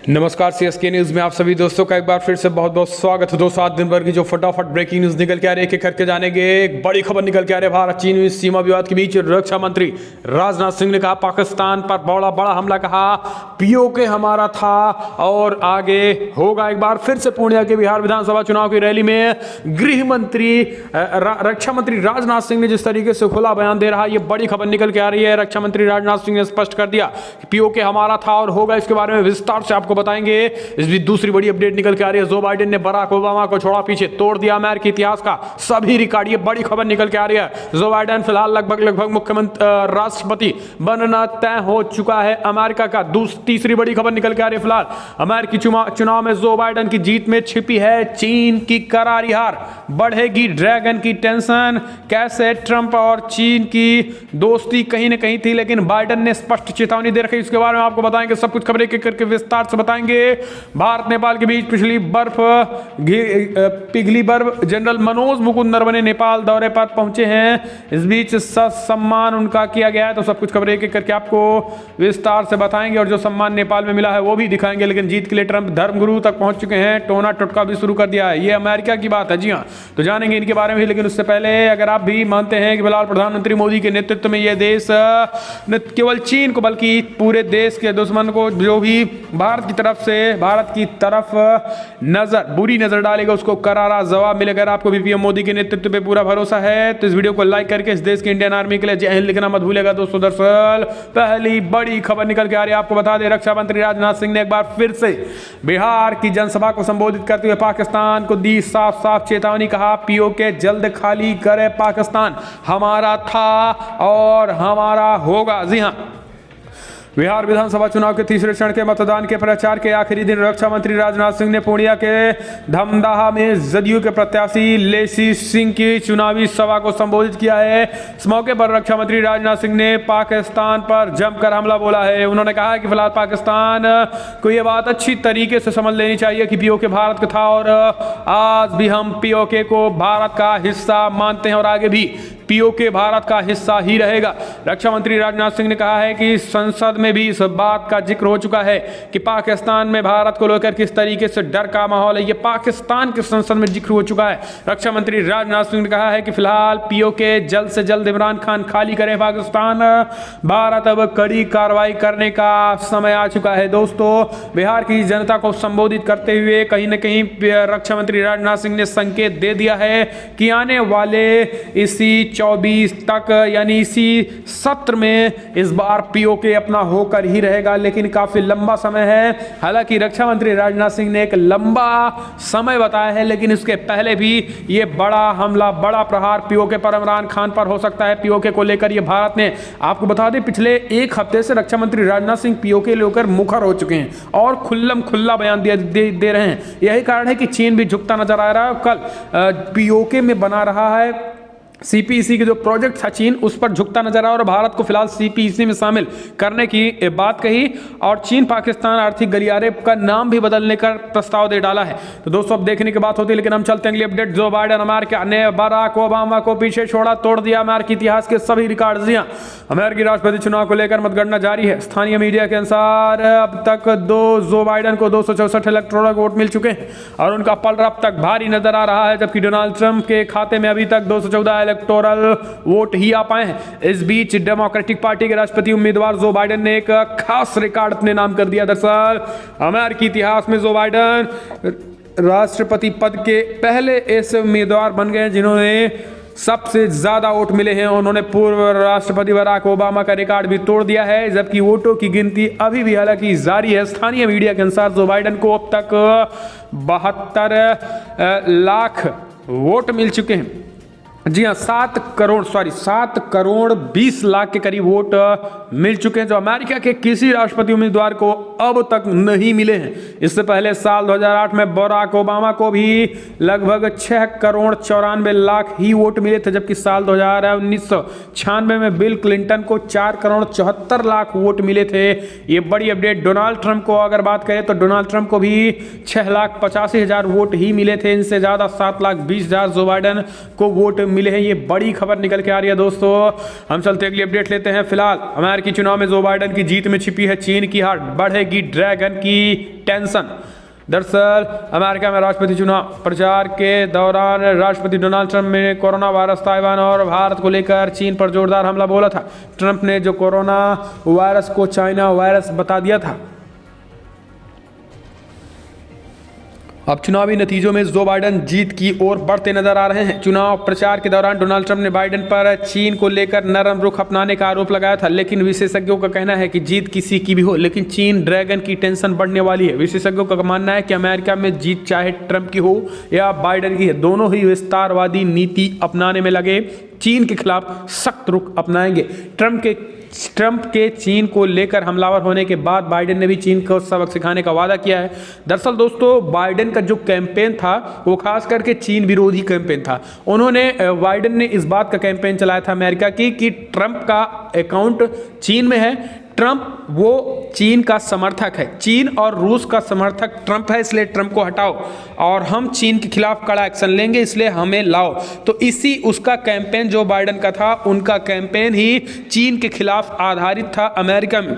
नमस्कार CSK news में आप सभी दोस्तों का एक बार फिर से बहुत बहुत स्वागत है। दोस्तों आज दिन भर की जो फटाफट ब्रेकिंग न्यूज निकल के आ रही है, एक एक करके जानेंगे। एक बड़ी खबर निकल के आ रही है, भारत चीन सीमा विवाद के बीच रक्षा मंत्री राजनाथ सिंह ने कहा पाकिस्तान पर बड़ा हमला, कहा पीओके हमारा था और आगे होगा। एक बार फिर से पूर्णिया के बिहार विधानसभा चुनाव की रैली में गृह मंत्री रक्षा मंत्री राजनाथ सिंह ने जिस तरीके से खुला बयान दे रहा है, ये बड़ी खबर निकल के आ रही है। रक्षा मंत्री राजनाथ सिंह ने स्पष्ट कर दिया कि पीओके हमारा था और होगा। इसके बारे में विस्तार से आपको बताएंगे। इस बीच दूसरी बड़ी अपडेट निकल के आ रही है, जो बाइडेन ने बराक ओबामा को छोड़ा पीछे, तोड़ दिया अमेरिकी इतिहास का सभी रिकॉर्ड। ये बड़ी खबर निकल के आ रही है। जो बाइडेन फिलहाल लगभग मुख्यमंत्री राष्ट्रपति बनना तय हो चुका है अमेरिका का। तीसरी बड़ी खबर निकल के आ रही है, फिलहाल अमेरिकी चुनाव में जो बाइडेन की जीत में छिपी है चीन की करारी हार। बढ़ेगी ड्रैगन की टेंशन, कैसे ट्रंप और चीन की दोस्ती कहीं ना कहीं थी, लेकिन बाइडेन ने स्पष्ट चेतावनी दे रखी। इसके बारे में आपको बताएंगे, सब कुछ खबरें करके विस्तार से बताएंगे। भारत नेपाल के बीच पिघली बर्फ। जनरल मनोज मुकुंद नरवणे नेपाल दौरे पर पहुंचे हैं। इस बीच सम्मान उनका किया गया है, तो सब कुछ खबरें एक एक करके आपको विस्तार से बताएंगे और जो सम्मान नेपाल में मिला है वो भी दिखाएंगे। लेकिन जीत के लिए ट्रंप धर्मगुरु तक पहुंच चुके हैं, टोना टोटका भी शुरू कर दिया है। ये अमेरिका की बात है, जी हाँ, तो जानेंगे इनके बारे में। लेकिन उससे पहले अगर आप भी मानते हैं कि फिलहाल प्रधानमंत्री मोदी के नेतृत्व में यह देश न केवल चीन को बल्कि पूरे देश के दुश्मन को जो भी भारत की तरफ बुरी नजर डालेगा, उसको करारा जवाब मिलेगा। अगर आपको भी पीएम मोदी के नेतृत्व पे पूरा भरोसा है तो इस वीडियो को लाइक करके इस देश के इंडियन आर्मी के लिए जय हिंद लिखना मत भूलिएगा। दोस्तों दरअसल पहली बड़ी खबर निकल के आ रही है, आपको बता दें रक्षा मंत्री राजनाथ सिंह ने एक बार फिर से बिहार की जनसभा को संबोधित करते हुए पाकिस्तान को दी साफ चेतावनी। कहा पीओके जल्द खाली करे पाकिस्तान, हमारा था और हमारा होगा। जी हाँ, बिहार विधानसभा चुनाव के तीसरे चरण के मतदान के प्रचार के आखिरी दिन रक्षा मंत्री राजनाथ सिंह ने पूर्णिया के धमदाहा में जदयू के प्रत्याशी लेसी सिंह की चुनावी सभा को संबोधित किया है। इस मौके पर रक्षा मंत्री राजनाथ सिंह ने पाकिस्तान पर जमकर हमला बोला है। उन्होंने कहा कि फिलहाल पाकिस्तान को यह बात अच्छी तरीके से समझ लेनी चाहिए कि पीओके भारत का था और आज भी हम पीओके को भारत का हिस्सा मानते हैं और आगे भी पीओके भारत का हिस्सा ही रहेगा। रक्षा मंत्री राजनाथ सिंह ने कहा है कि संसद में भी इस बात का जिक्र हो चुका है कि पाकिस्तान में भारत को लेकर किस तरीके से डर का माहौल है, ये पाकिस्तान के संसद में जिक्र हो चुका है। रक्षा मंत्री राजनाथ सिंह ने कहा है कि फिलहाल पीओके जल्द से जल्द इमरान खान खाली करें पाकिस्तान, भारत अब कड़ी कार्रवाई करने का समय आ चुका है। दोस्तों बिहार की जनता को संबोधित करते हुए कहीं ना कहीं रक्षा मंत्री राजनाथ सिंह ने संकेत दे दिया है कि आने वाले इसी 24 तक यानी इसी सत्र में इस बार पीओके अपना होकर ही रहेगा, लेकिन काफी लंबा समय है। हालांकि रक्षा मंत्री राजनाथ सिंह ने एक लंबा समय बताया है, लेकिन इसके पहले भी ये बड़ा हमला, बड़ा प्रहार पीओके पर, इमरान खान पर हो सकता है। पीओके को लेकर ये भारत ने, आपको बता दें पिछले एक हफ्ते से रक्षा मंत्री राजनाथ सिंह पीओके लेकर मुखर हो चुके हैं और खुल्ला बयान दे रहे हैं। यही कारण है कि चीन भी झुकता नजर आ रहा है। कल पीओके में बना रहा है सीपीईसी के जो प्रोजेक्ट था चीन, उस पर झुकता नजर आया और भारत को फिलहाल सीपीईसी में शामिल करने की बात कही और चीन पाकिस्तान आर्थिक गलियारे का नाम भी बदलने का प्रस्ताव दे डाला है। तो दोस्तों अब देखने की बात होती है, लेकिन हम चलते हैं अगली अपडेट। जो बाइडेन अमेरिका ने बराक ओबामा को पीछे छोड़ा, तोड़ दिया अमेरिकी इतिहास के सभी रिकॉर्ड। अमेरिकी राष्ट्रपति चुनाव को लेकर मतगणना जारी है। स्थानीय मीडिया के अनुसार अब तक जो बाइडेन को 264 इलेक्टोरल वोट मिल चुके हैं और उनका पलड़ा अब तक भारी नजर आ रहा है, जबकि डोनाल्ड ट्रंप के खाते में अभी तक 214 इलेक्टोरल वोट ही आ पाए हैं। इस बीच डेमोक्रेटिक पार्टी के राष्ट्रपति उम्मीदवार जो बाइडेन ने एक खास रिकॉर्ड अपने नाम कर दिया। दरअसल अमेरिकी इतिहास में जो बाइडेन राष्ट्रपति पद के पहले ऐसे उम्मीदवार बन गए जिन्होंने सबसे ज्यादा वोट मिले हैं। उन्होंने पूर्व राष्ट्रपति बराक ओबामा का रिकॉर्ड भी तोड़ दिया है, जबकि वोटों की गिनती अभी भी हालांकि जारी है। स्थानीय मीडिया के अनुसार जो बाइडेन को अब तक 72 लाख वोट मिल चुके हैं। जी हाँ, 7 करोड़ 20 लाख के करीब वोट मिल चुके हैं, जो अमेरिका के किसी राष्ट्रपति उम्मीदवार को अब तक नहीं मिले हैं। इससे पहले साल 2008 में बराक ओबामा को भी लगभग 6 करोड़ 94 लाख ही वोट मिले थे, जबकि साल 1996 में बिल क्लिंटन को 4 करोड़ 74 लाख वोट मिले थे। ये बड़ी अपडेट। डोनाल्ड ट्रंप को अगर बात करें तो डोनाल्ड ट्रंप को भी 6,85,000 वोट ही मिले थे। इनसे ज्यादा 7,20,000 जो बाइडेन को वोट मिले हैं, ये बड़ी खबर निकल के आ रही है दोस्तों। हम चलते अगली अपडेट लेते हैं। फिलहाल अमेरिकी चुनाव में जो बाइडेन की जीत में छिपी है चीन की हार, बढ़ेगी ड्रैगन की टेंशन। दरअसल अमेरिका में राष्ट्रपति चुनाव प्रचार के दौरान राष्ट्रपति डोनाल्ड ट्रंप ने कोरोना वायरस, ताइवान और भारत को लेकर चीन पर जोरदार हमला बोला था। ट्रंप ने जो कोरोना वायरस को चाइना वायरस बता दिया था। अब चुनावी नतीजों में जो बाइडेन जीत की ओर बढ़ते नजर आ रहे हैं। चुनाव प्रचार के दौरान डोनाल्ड ट्रंप ने बाइडेन पर चीन को लेकर नरम रुख अपनाने का आरोप लगाया था, लेकिन विशेषज्ञों का कहना है कि जीत किसी की भी हो, लेकिन चीन ड्रैगन की टेंशन बढ़ने वाली है। विशेषज्ञों का मानना है कि अमेरिका में जीत चाहे ट्रंप की हो या बाइडेन की है, दोनों ही विस्तारवादी नीति अपनाने में लगे चीन के खिलाफ सख्त रुख अपनाएंगे। ट्रंप के चीन को लेकर हमलावर होने के बाद बाइडेन ने भी चीन को सबक सिखाने का वादा किया है। दरअसल दोस्तों, बाइडेन का जो कैंपेन था वो खास करके चीन विरोधी कैंपेन था। बाइडेन ने इस बात का कैंपेन चलाया था अमेरिका की कि ट्रंप का अकाउंट चीन में है, ट्रंप वो चीन का समर्थक है, चीन और रूस का समर्थक ट्रंप है, इसलिए ट्रंप को हटाओ और हम चीन के खिलाफ कड़ा एक्शन लेंगे, इसलिए हमें लाओ। तो इसी उसका कैंपेन जो बाइडेन का था, उनका कैंपेन ही चीन के खिलाफ आधारित था अमेरिका में।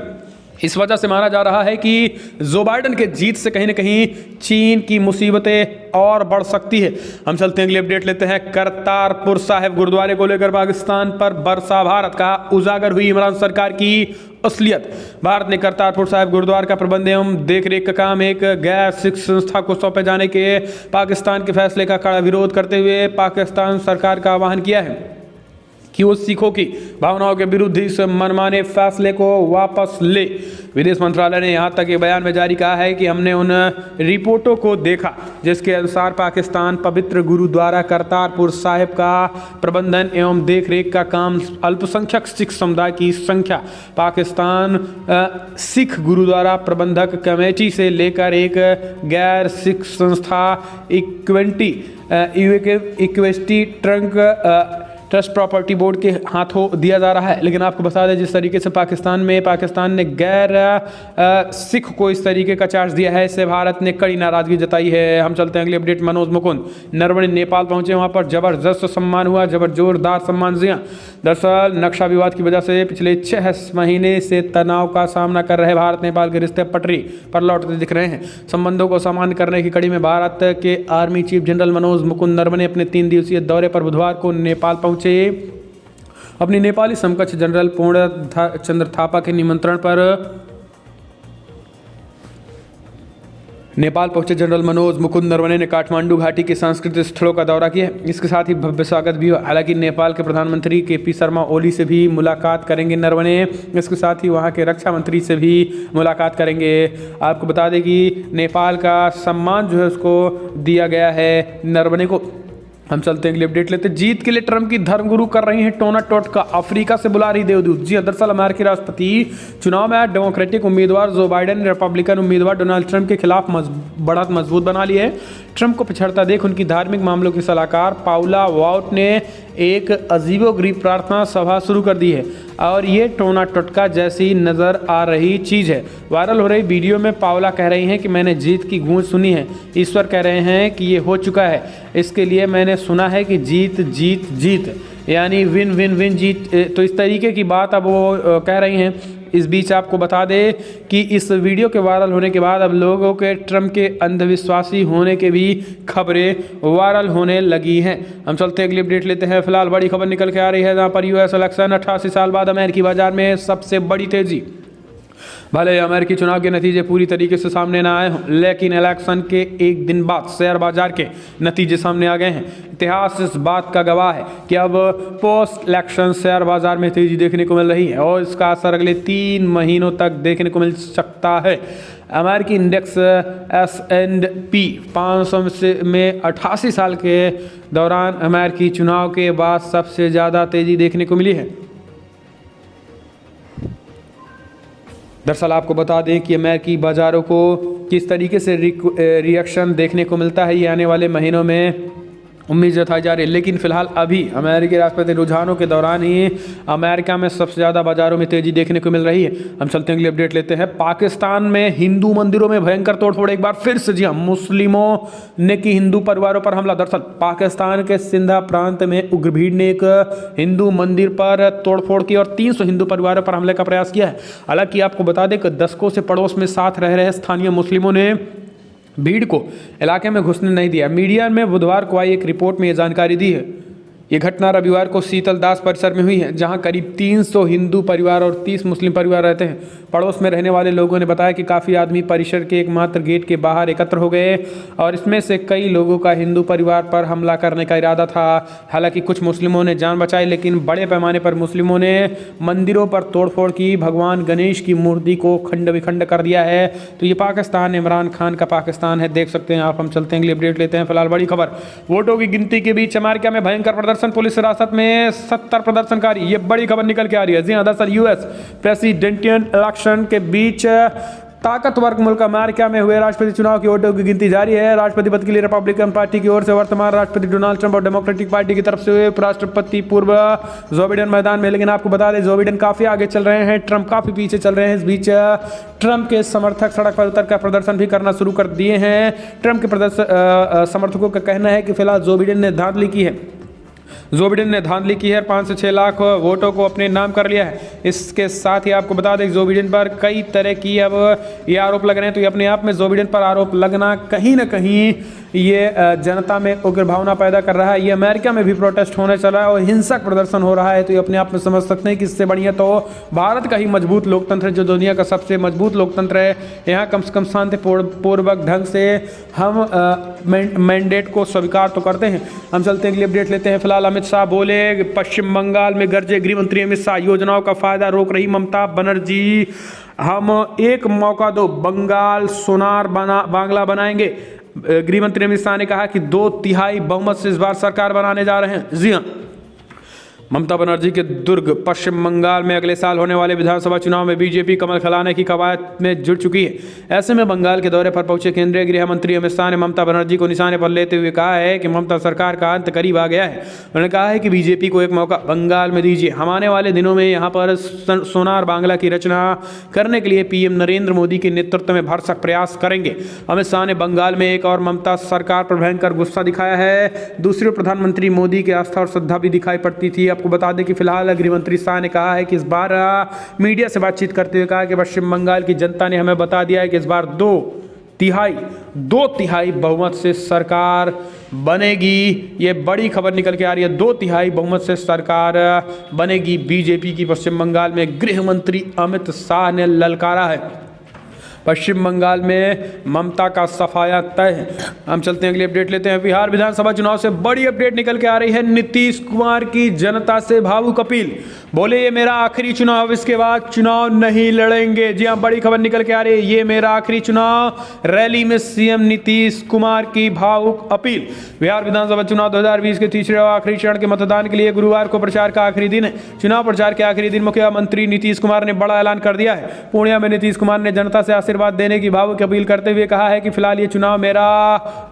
इस वजह से माना जा रहा है कि जो बाइडेन के जीत से कहीं ना कहीं चीन की मुसीबतें और बढ़ सकती है। हम चलते हैं अगली अपडेट लेते हैं। करतारपुर साहिब गुरुद्वारे को लेकर पाकिस्तान पर बरसा भारत का, उजागर हुई इमरान सरकार की असलियत। भारत ने करतारपुर साहिब गुरुद्वारा का प्रबंध एवं देखरेख का काम एक गैर सिख संस्था को सौंपे जाने के पाकिस्तान के फैसले का कड़ा विरोध करते हुए पाकिस्तान सरकार का आह्वान किया है कि वो सिखों की भावनाओं के विरुद्ध इस मनमाने फैसले को वापस ले। विदेश मंत्रालय ने यहाँ तक एक बयान में जारी कहा है कि हमने उन रिपोर्टों को देखा जिसके अनुसार पाकिस्तान पवित्र गुरुद्वारा करतारपुर साहिब का प्रबंधन एवं देखरेख का काम अल्पसंख्यक सिख समुदाय की संख्या पाकिस्तान सिख गुरुद्वारा प्रबंधक कमेटी से लेकर एक गैर सिख संस्था इक्विटी ट्रस्ट प्रॉपर्टी बोर्ड के हाथों दिया जा रहा है। लेकिन आपको बता दें, जिस तरीके से पाकिस्तान ने गैर सिख को इस तरीके का चार्ज दिया है, इससे भारत ने कड़ी नाराजगी जताई है। हम चलते हैं अगली अपडेट। मनोज मुकुंद नरवणे नेपाल पहुंचे, वहां पर जबरदस्त सम्मान हुआ, जोरदार सम्मान दिया। दरअसल नक्शा विवाद की वजह से पिछले 6 महीने से तनाव का सामना कर रहे भारत नेपाल के रिश्ते पटरी पर लौटते दिख रहे हैं। संबंधों को सामान्य करने की कड़ी में भारत के army chief general Manoj Mukund Naravane अपने 3 दिवसीय दौरे पर बुधवार को नेपाल पहुंचे। अपनी नेपाली समकक्ष जनरल पूर्ण चंद्र थापा के निमंत्रण पर नेपाल पहुंचे जनरल मनोज मुकुंद नरवणे ने काठमांडू घाटी के सांस्कृतिक स्थलों का दौरा किया। इसके साथ ही भव्य स्वागत भी हुआ। हालांकि नेपाल के प्रधानमंत्री केपी शर्मा ओली से भी मुलाकात करेंगे नरवणे। इसके साथ ही वहां के रक्षा मंत्री से भी मुलाकात करेंगे। आपको बता दें कि नेपाल का सम्मान जो है उसको दिया गया है नरवणे को। हम चलते हैं अगली अपडेट लेते हैं। जीत के लिए ट्रंप की धर्मगुरु कर रही हैं टोना टोटका, अफ्रीका से बुला रही देवदूत। जी, दरअसल अमेरिकी राष्ट्रपति चुनाव में डेमोक्रेटिक उम्मीदवार जो बाइडेन ने रिपब्लिकन उम्मीदवार डोनाल्ड ट्रंप के खिलाफ बढ़त मजबूत बना ली है। ट्रंप को पिछड़ता देख उनकी धार्मिक मामलों की सलाहकार पाउला वाउट ने एक अजीबोगरीब प्रार्थना सभा शुरू कर दी है और ये टोना टोटका जैसी नज़र आ रही चीज़ है। वायरल हो रही वीडियो में पाउला कह रही हैं कि मैंने जीत की गूंज सुनी है। ईश्वर कह रहे हैं कि ये हो चुका है, इसके लिए मैंने सुना है कि जीत जीत जीत यानी विन विन विन जीत। तो इस तरीके की बात अब वो कह रही हैं। इस बीच आपको बता दें कि इस वीडियो के वायरल होने के बाद अब लोगों के ट्रंप के अंधविश्वासी होने के भी खबरें वायरल होने लगी हैं। हम चलते हैं अगली अपडेट लेते हैं। फिलहाल बड़ी खबर निकल के आ रही है जहां पर यूएस इलेक्शन 88 साल बाद अमेरिकी बाजार में सबसे बड़ी तेजी। भले अमेरिकी चुनाव के नतीजे पूरी तरीके से सामने ना आए हों, लेकिन इलेक्शन के एक दिन बाद शेयर बाजार के नतीजे सामने आ गए हैं। इतिहास इस बात का गवाह है कि अब पोस्ट इलेक्शन शेयर बाजार में तेजी देखने को मिल रही है और इसका असर अगले 3 महीनों तक देखने को मिल सकता है। अमेरिकी इंडेक्स S&P 500 में 88 साल के दौरान अमेरिकी चुनाव के बाद सबसे ज़्यादा तेजी देखने को मिली है। दरअसल आपको बता दें कि अमेरिकी बाज़ारों को किस तरीके से रिएक्शन देखने को मिलता है, ये आने वाले महीनों में उम्मीद जताई जा रही है। लेकिन फिलहाल अभी अमेरिकी राष्ट्रपति रुझानों के दौरान ही अमेरिका में सबसे ज़्यादा बाजारों में तेजी देखने को मिल रही है। हम चलते हैं अगली अपडेट लेते हैं। पाकिस्तान में हिंदू मंदिरों में भयंकर तोड़फोड़ एक बार फिर से। जी हाँ, मुस्लिमों ने की हिंदू परिवारों पर हमला। दरअसल पाकिस्तान के सिंधा प्रांत में उग्र भीड़ ने एक हिंदू मंदिर पर तोड़फोड़ की और 300 हिंदू परिवारों पर हमले का प्रयास किया है। हालांकि आपको बता दें कि दशकों से पड़ोस में साथ रह रहे स्थानीय मुस्लिमों ने भीड़ को इलाके में घुसने नहीं दिया। मीडिया में बुधवार को आई एक रिपोर्ट में ये जानकारी दी है। ये घटना रविवार को शीतलदास परिसर में हुई है, जहां करीब 300 हिंदू परिवार और 30 मुस्लिम परिवार रहते हैं। पड़ोस में रहने वाले लोगों ने बताया कि काफ़ी आदमी परिसर के एकमात्र गेट के बाहर एकत्र हो गए और इसमें से कई लोगों का हिंदू परिवार पर हमला करने का इरादा था। हालांकि कुछ मुस्लिमों ने जान बचाई, लेकिन बड़े पैमाने पर मुस्लिमों ने मंदिरों पर तोड़फोड़ की, भगवान गणेश की मूर्ति को खंड विखंड कर दिया है। तो ये पाकिस्तान इमरान खान का पाकिस्तान है, देख सकते हैं आप। हम चलते हैं अगली अपडेट लेते हैं। फिलहाल बड़ी खबर, वोटों की गिनती के बीच अमेरिका में भयंकर प्रदर्शन, पुलिस हिरासत में 70 प्रदर्शनकारी। ये बड़ी खबर निकल के आ रही है। जी हां, दरअसल यूएस प्रेसिडेंशियल इलेक्शन के बीच ताकतवर मुल्क अमेरिका में हुए राष्ट्रपति चुनाव की वोटों की गिनती जारी है। राष्ट्रपति पद के लिए रिपब्लिकन पार्टी की ओर से वर्तमान राष्ट्रपति डोनाल्ड ट्रंप और डेमोक्रेटिक पार्टी की तरफ से हुए उपराष्ट्रपति पूर्व जो बिडेन मैदान में। लेकिन आपको बता दें, जो बिडेन काफी आगे चल रहे हैं, ट्रंप काफी पीछे चल रहे हैं। इस बीच ट्रंप के समर्थक सड़क पर उतर कर प्रदर्शन भी करना शुरू कर दिए हैं। ट्रंप के समर्थकों का कहना है कि फिलहाल जो बिडेन ने धांधली की है। जो बिडेन ने धांधली की है, 5 से 6 लाख वोटों को अपने नाम कर लिया है। इसके साथ ही आपको बता दें, जो बिडेन पर कई तरह की अब ये आरोप लग रहे हैं। तो ये अपने आप में जो बिडेन पर आरोप लगना कहीं ना कहीं ये जनता में उग्र भावना पैदा कर रहा है। ये अमेरिका में भी प्रोटेस्ट होने चल रहा है और हिंसक प्रदर्शन हो रहा है। तो ये अपने आप में समझ सकते हैं कि इससे बढ़िया तो भारत का ही मजबूत लोकतंत्र है, जो दुनिया का सबसे मजबूत लोकतंत्र है। यहाँ कम से कम शांतिपूर्वक ढंग से हम मैंडेट को स्वीकार तो करते हैं। हम चलते हैं अगली अपडेट लेते हैं। फिलहाल अमित शाह बोले, पश्चिम बंगाल में गरजे गृह मंत्री अमित शाह, योजनाओं का फायदा रोक रही ममता बनर्जी। हम एक मौका दो, बंगाल सोनार बांग्ला बनाएंगे। गृह मंत्री अमित शाह ने कहा कि 2/3 बहुमत से इस बार सरकार बनाने जा रहे हैं। जी हाँ, ममता बनर्जी के दुर्ग पश्चिम बंगाल में अगले साल होने वाले विधानसभा चुनाव में बीजेपी कमल खिलाने की कवायद में जुट चुकी है। ऐसे में बंगाल के दौरे पर पहुंचे केंद्रीय गृह मंत्री अमित शाह ने ममता बनर्जी को निशाने पर लेते हुए कहा है कि ममता सरकार का अंत करीब आ गया है। उन्होंने कहा है कि बीजेपी को एक मौका बंगाल में दीजिए। हम आने वाले दिनों में यहाँ पर सोनार बांग्ला की रचना करने के लिए पीएम नरेंद्र मोदी के नेतृत्व में भरसक प्रयास करेंगे। अमित शाह ने बंगाल में एक और ममता सरकार पर भयंकर गुस्सा दिखाया है। दूसरी ओर प्रधानमंत्री मोदी की आस्था और श्रद्धा भी दिखाई पड़ती थी। आपको बता दें कि फिलहाल गृह मंत्री शाह ने कहा है कि इस बार मीडिया से बातचीत करते हुए कहा कि पश्चिम बंगाल की जनता ने हमें बता दिया है कि इस बार 2/3 बहुमत से सरकार बनेगी। ये बड़ी खबर निकल के आ रही है। 2/3 बहुमत से सरकार बनेगी बीजेपी की पश्चिम बंगाल में, गृह मंत्री अमित शाह ने ललकारा है। पश्चिम बंगाल में ममता का सफाया तय है। हम चलते हैं अगली अपडेट लेते हैं। बिहार विधानसभा चुनाव से बड़ी अपडेट निकल के आ रही है। नीतीश कुमार की जनता से भावुक अपील, बोले ये मेरा आखिरी चुनाव, इसके बाद चुनाव नहीं लड़ेंगे। जी हाँ, बड़ी खबर निकल के आ रही है। ये मेरा आखिरी चुनाव, रैली में सीएम नीतीश कुमार की भावुक अपील। बिहार विधानसभा चुनाव 2020 के तीसरे और आखिरी चरण के मतदान के लिए गुरुवार को प्रचार का आखिरी दिन है। चुनाव प्रचार के आखिरी दिन मुख्यमंत्री नीतीश कुमार ने बड़ा ऐलान कर दिया है। पूर्णिया में नीतीश कुमार ने जनता से आशीर्वाद देने की भावुक अपील करते हुए कहा है कि फिलहाल ये चुनाव मेरा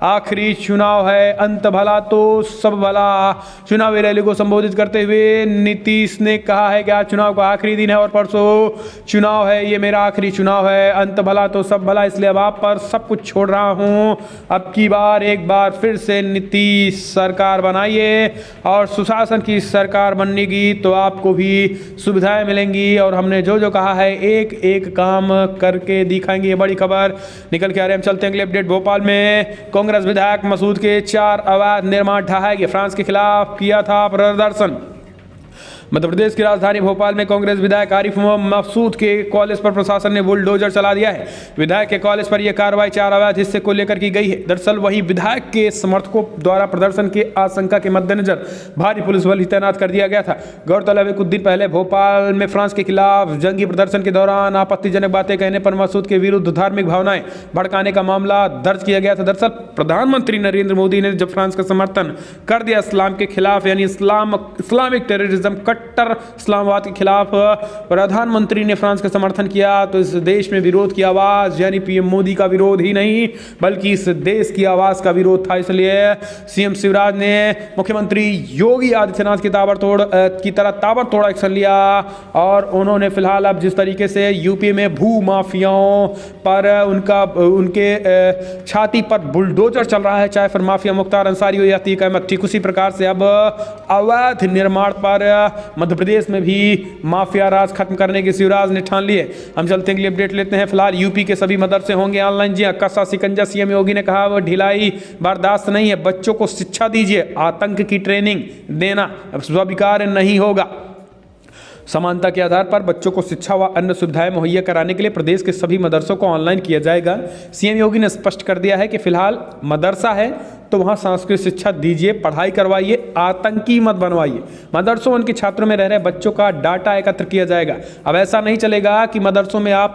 आखिरी चुनाव है, अंत भला तो सब भला। चुनावी रैली को संबोधित करते हुए नीतीश ने कहा है कि आज चुनाव का आखिरी दिन है और परसों चुनाव है। ये मेरा आखिरी चुनाव है, अंत भला तो सब भला, इसलिए अब आप पर सब कुछ छोड़ रहा हूं। अब की बार एक बार फिर से नीतीश सरकार बनाइए और सुशासन की सरकार बनेगी तो आपको भी सुविधाएं मिलेंगी और हमने जो जो कहा है एक एक काम करके दिखाएंगे। ये बड़ी खबर निकल के आ रही है। हम चलते हैं अगले अपडेट। भोपाल में कांग्रेस विधायक मसूद के 4 अवैध निर्माण ढहाए, फ्रांस के खिलाफ किया था प्रदर्शन। मध्य प्रदेश की राजधानी भोपाल में कांग्रेस विधायक आरिफ मसूद के कॉलेज पर प्रशासन ने बुलडोजर चला दिया है। विधायक के कॉलेज पर यह कार्रवाई 4 अवैध हिस्से को लेकर की गई है। दरअसल वही विधायक के समर्थकों द्वारा प्रदर्शन की आशंका के मद्देनजर भारी पुलिस बल तैनात कर दिया गया था। गौरतलब है कुछ दिन पहले भोपाल में फ्रांस के खिलाफ जंगी प्रदर्शन के दौरान आपत्तिजनक बातें कहने पर मसूद के विरुद्ध धार्मिक भावनाएं भड़काने का मामला दर्ज किया गया था। दरअसल प्रधानमंत्री नरेंद्र मोदी ने जब फ्रांस का समर्थन कर दिया इस्लाम के खिलाफ, यानी इस्लामिक टेररिज्म, कट्टर इस्लामाबाद के खिलाफ प्रधानमंत्री ने फ्रांस का समर्थन किया, तो इस देश में विरोध की आवाज़ यानी पीएम मोदी का विरोध ही नहीं बल्कि इस देश की आवाज़ का विरोध था। इसलिए सीएम शिवराज ने मुख्यमंत्री योगी आदित्यनाथ की तरह ताबड़तोड़ एक्शन लिया और उन्होंने फिलहाल अब जिस तरीके से यूपी में भू माफियाओं पर उनके छाती पर बुलडोजर चल रहा है, चाहे फिर माफिया मुख्तार अंसारी हो या अतीक अहमद, ठीक उसी प्रकार से अब अवैध निर्माण पर मध्य प्रदेश में भी माफिया राज खत्म करने की शिवराज ने ठान लिए। हम चलते हैं, अगली अपडेट लेते हैं। फिलहाल यूपी के सभी मदरसे होंगे ऑनलाइन। जी, कसा सिकंजा सीएम योगी ने कहा वो ढिलाई बर्दाश्त नहीं है, बच्चों को शिक्षा दीजिए, आतंक की ट्रेनिंग देना स्वीकार नहीं होगा। समानता के आधार पर बच्चों को शिक्षा व अन्य सुविधाएं मुहैया कराने के लिए प्रदेश के सभी मदरसों को ऑनलाइन किया जाएगा। सीएम योगी ने स्पष्ट कर दिया है कि फिलहाल मदरसा है तो वहाँ सांस्कृतिक शिक्षा दीजिए, पढ़ाई करवाइए, आतंकी मत बनवाइए। मदरसों उनके छात्रों में रह रहे बच्चों का डाटा एकत्र किया जाएगा। अब ऐसा नहीं चलेगा कि मदरसों में आप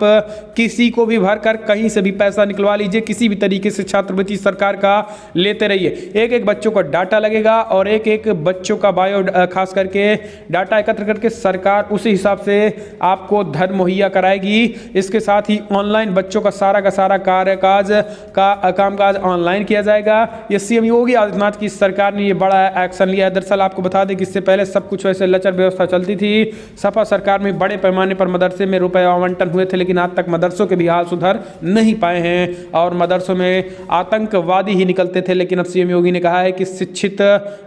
किसी को भी भरकर कहीं से भी पैसा निकलवा लीजिए, किसी भी तरीके से छात्रवृत्ति सरकार का लेते रहिए। एक एक बच्चों का डाटा लगेगा और एक एक बच्चों का बायो खास करके डाटा एकत्र करके सरकार उसी हिसाब से आपको धन मुहैया कराएगी। इसके साथ ही ऑनलाइन बच्चों का सारा कामकाज ऑनलाइन किया जाएगा। ये सीएम योगी आदित्यनाथ की सरकार ने ये बड़ा एक्शन लिया है। दरअसल आपको बता दें कि इससे पहले सब कुछ वैसे लचर व्यवस्था चलती थी। सपा सरकार में बड़े पैमाने पर मदरसे में रुपए आवंटन हुए थे, लेकिन आज तक मदरसों के भी हाल सुधर नहीं पाए हैं और मदरसों में आतंकवादी ही निकलते थे। लेकिन अब सीएम योगी ने कहा है कि शिक्षित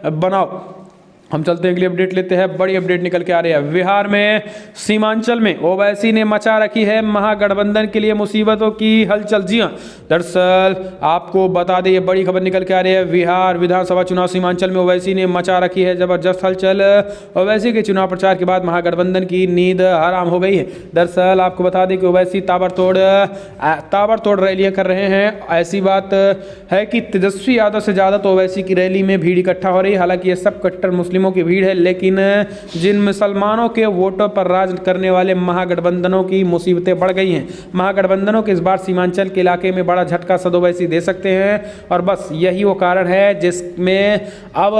बनाओ। हम चलते हैं, अगली अपडेट लेते हैं। बड़ी अपडेट निकल के आ रही है। बिहार में सीमांचल में ओवैसी ने मचा रखी है महागठबंधन के लिए मुसीबतों की हलचल। जी हां, दरअसल आपको बता दें ये बड़ी खबर निकल के आ रही है। बिहार विधानसभा चुनाव सीमांचल में ओवैसी ने मचा रखी है जबरदस्त हलचल। ओवैसी के चुनाव प्रचार के बाद महागठबंधन की नींद हराम हो गई है। दरअसल आपको बता दें कि ओवैसी ताबड़तोड़ रैलियां कर रहे हैं। ऐसी बात है कि तेजस्वी यादव से ज़्यादा तो ओवैसी की रैली में भीड़ इकट्ठा हो रही है। हालांकि ये सब कट्टर मुस्लिमों की भीड़ है, लेकिन जिन मुसलमानों के वोटों पर राज करने वाले महागठबंधनों की मुसीबतें बढ़ गई हैं। महागठबंधनों के इस बार सीमांचल के इलाके में बड़ा झटका ओवैसी दे सकते हैं और बस यही वो कारण है जिसमें अब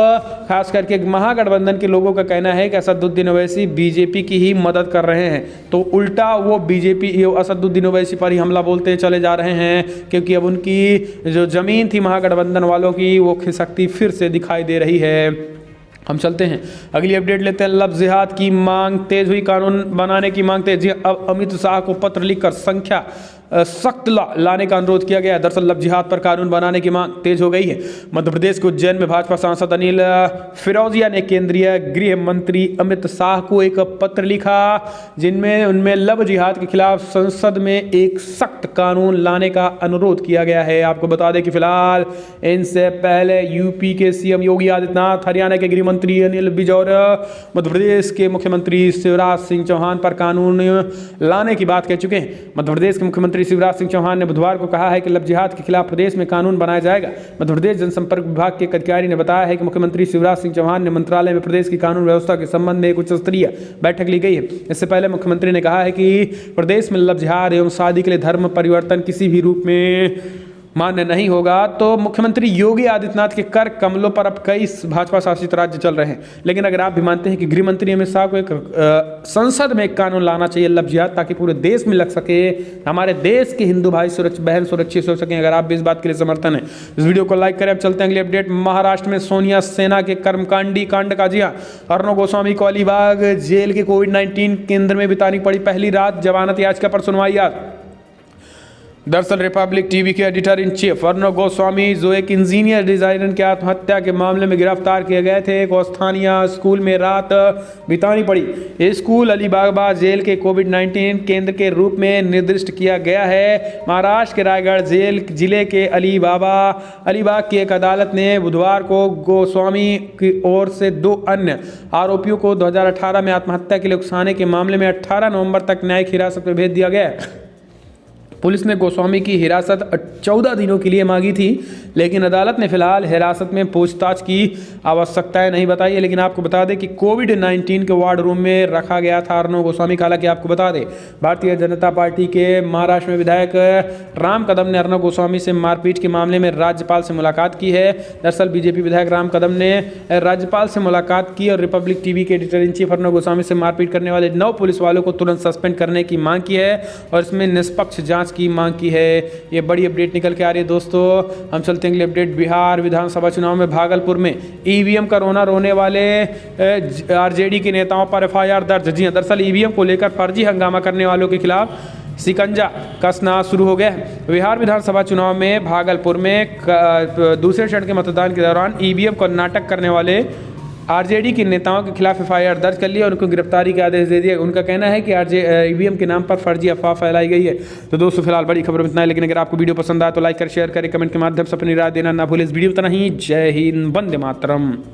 खास करके महागठबंधन के लोगों का कहना है कि असदुद्दीन ओवैसी बीजेपी की ही मदद कर रहे हैं, तो उल्टा वो बीजेपी असदुद्दीन ओवैसी पर ही हमला बोलते चले जा रहे हैं, क्योंकि अब उनकी जो जमीन थी महागठबंधन वालों की वो खिसकती फिर से दिखाई दे रही है। हम चलते हैं, अगली अपडेट लेते हैं। लव जिहाद की मांग तेज हुई, कानून बनाने की मांग तेज। अब अमित शाह को पत्र लिखकर सख्त लाने का अनुरोध किया गया है। दरअसल लव जिहाद पर कानून बनाने की मांग तेज हो गई है। मध्य प्रदेश के उज्जैन में भाजपा सांसद अनिल फिरोजिया ने केंद्रीय गृह मंत्री अमित शाह को एक पत्र लिखा, जिनमें उनमें लव जिहाद के खिलाफ संसद में एक सख्त कानून लाने का अनुरोध किया गया है। आपको बता दें कि फिलहाल इनसे पहले यूपी के सीएम योगी आदित्यनाथ, हरियाणा के गृह मंत्री अनिल विज और मध्य प्रदेश के मुख्यमंत्री शिवराज सिंह चौहान पर कानून लाने की बात कह चुके हैं। मध्य प्रदेश के मुख्यमंत्री शिवराज सिंह चौहान ने बुधवार को कहा है कि लव जिहाद के खिलाफ प्रदेश में कानून बनाया जाएगा। मध्य प्रदेश जनसंपर्क विभाग के एक अधिकारी ने बताया है कि मुख्यमंत्री शिवराज सिंह चौहान ने मंत्रालय में प्रदेश की कानून व्यवस्था के संबंध में एक उच्च स्तरीय बैठक ली गई है। इससे पहले मुख्यमंत्री ने कहा है कि प्रदेश में लव जिहाद एवं शादी के लिए धर्म परिवर्तन किसी भी रूप में मान्य नहीं होगा। तो मुख्यमंत्री योगी आदित्यनाथ के कर कमलों पर अब कई भाजपा शासित राज्य चल रहे हैं, लेकिन अगर आप भी मानते हैं कि गृह मंत्री अमित शाह को एक संसद में एक कानून लाना चाहिए लव जिहाद, ताकि पूरे देश में लग सके, हमारे देश के हिंदू भाई बहन सुरक्षित हो सकें, अगर आप भी इस बात के लिए समर्थन है, इस वीडियो को लाइक करें। अब चलते हैं अगली अपडेट। महाराष्ट्र में सोनिया सेना के कर्मकांडी कांड का। जी हाँ, अर्णव गोस्वामी को अलीबाग जेल के कोविड-19 केंद्र में बितानी पड़ी पहली रात। जमानत याचिका पर सुनवाई आज। दरअसल रिपब्लिक टीवी के editor in chief Arnab Goswami, जो एक इंजीनियर डिजाइनर की आत्महत्या के मामले में गिरफ्तार किए गए थे, को स्थानीय स्कूल में रात बितानी पड़ी। ये स्कूल अलीबाग जेल के कोविड-19 केंद्र के रूप में निर्दिष्ट किया गया है। महाराष्ट्र के रायगढ़ जिले के अलीबाग की एक अदालत ने बुधवार को गोस्वामी की ओर से 2 अन्य आरोपियों को 2018 में आत्महत्या के लिए उकसाने के मामले में 18 नवंबर तक न्यायिक हिरासत में भेज दिया गया है। पुलिस ने गोस्वामी की हिरासत 14 दिनों के लिए मांगी थी, लेकिन अदालत ने फिलहाल हिरासत में पूछताछ की आवश्यकताएं नहीं बताई है। लेकिन आपको बता दें कि कोविड-19 के वार्ड रूम में रखा गया था अर्नब गोस्वामी का। हालांकि आपको बता दें, भारतीय जनता पार्टी के महाराष्ट्र में विधायक राम कदम ने अर्नब गोस्वामी से मारपीट के मामले में राज्यपाल से मुलाकात की है। दरअसल बीजेपी विधायक राम कदम ने राज्यपाल से मुलाकात की और रिपब्लिक टीवी के editor in chief Arnab Goswami से मारपीट करने वाले 9 पुलिस वालों को तुरंत सस्पेंड करने की मांग की है और इसमें निष्पक्ष जांच की मांग की है। ये बड़ी अपडेट निकल के आ रही है दोस्तों। हम चलते हैं अगले अपडेट। बिहार विधानसभा चुनाव में भागलपुर में ईवीएम का रोने वाले आरजेडी के नेताओं पर एफआईआर दर्ज। जी हां, दरअसल ईवीएम को लेकर फर्जी हंगामा करने वालों के खिलाफ शिकंजा कसना शुरू हो गया है। बिहार विधानसभा चुनाव में भागलपुर में दूसरे चरण के मतदान के दौरान ईवीएम को नाटक करने वाले आरजेडी के नेताओं के खिलाफ एफआईआर दर्ज कर लिया और उनको गिरफ्तारी का आदेश दे दिया। उनका कहना है कि ईवीएम के नाम पर फर्जी अफवाह फैलाई गई है। तो दोस्तों फिलहाल बड़ी खबर में इतना है, लेकिन अगर आपको वीडियो पसंद आए तो लाइक कर शेयर करें, कमेंट के माध्यम से अपनी राय देना ना भूलें। इस वीडियो में इतना ही। जय हिंद, वंदे मातरम।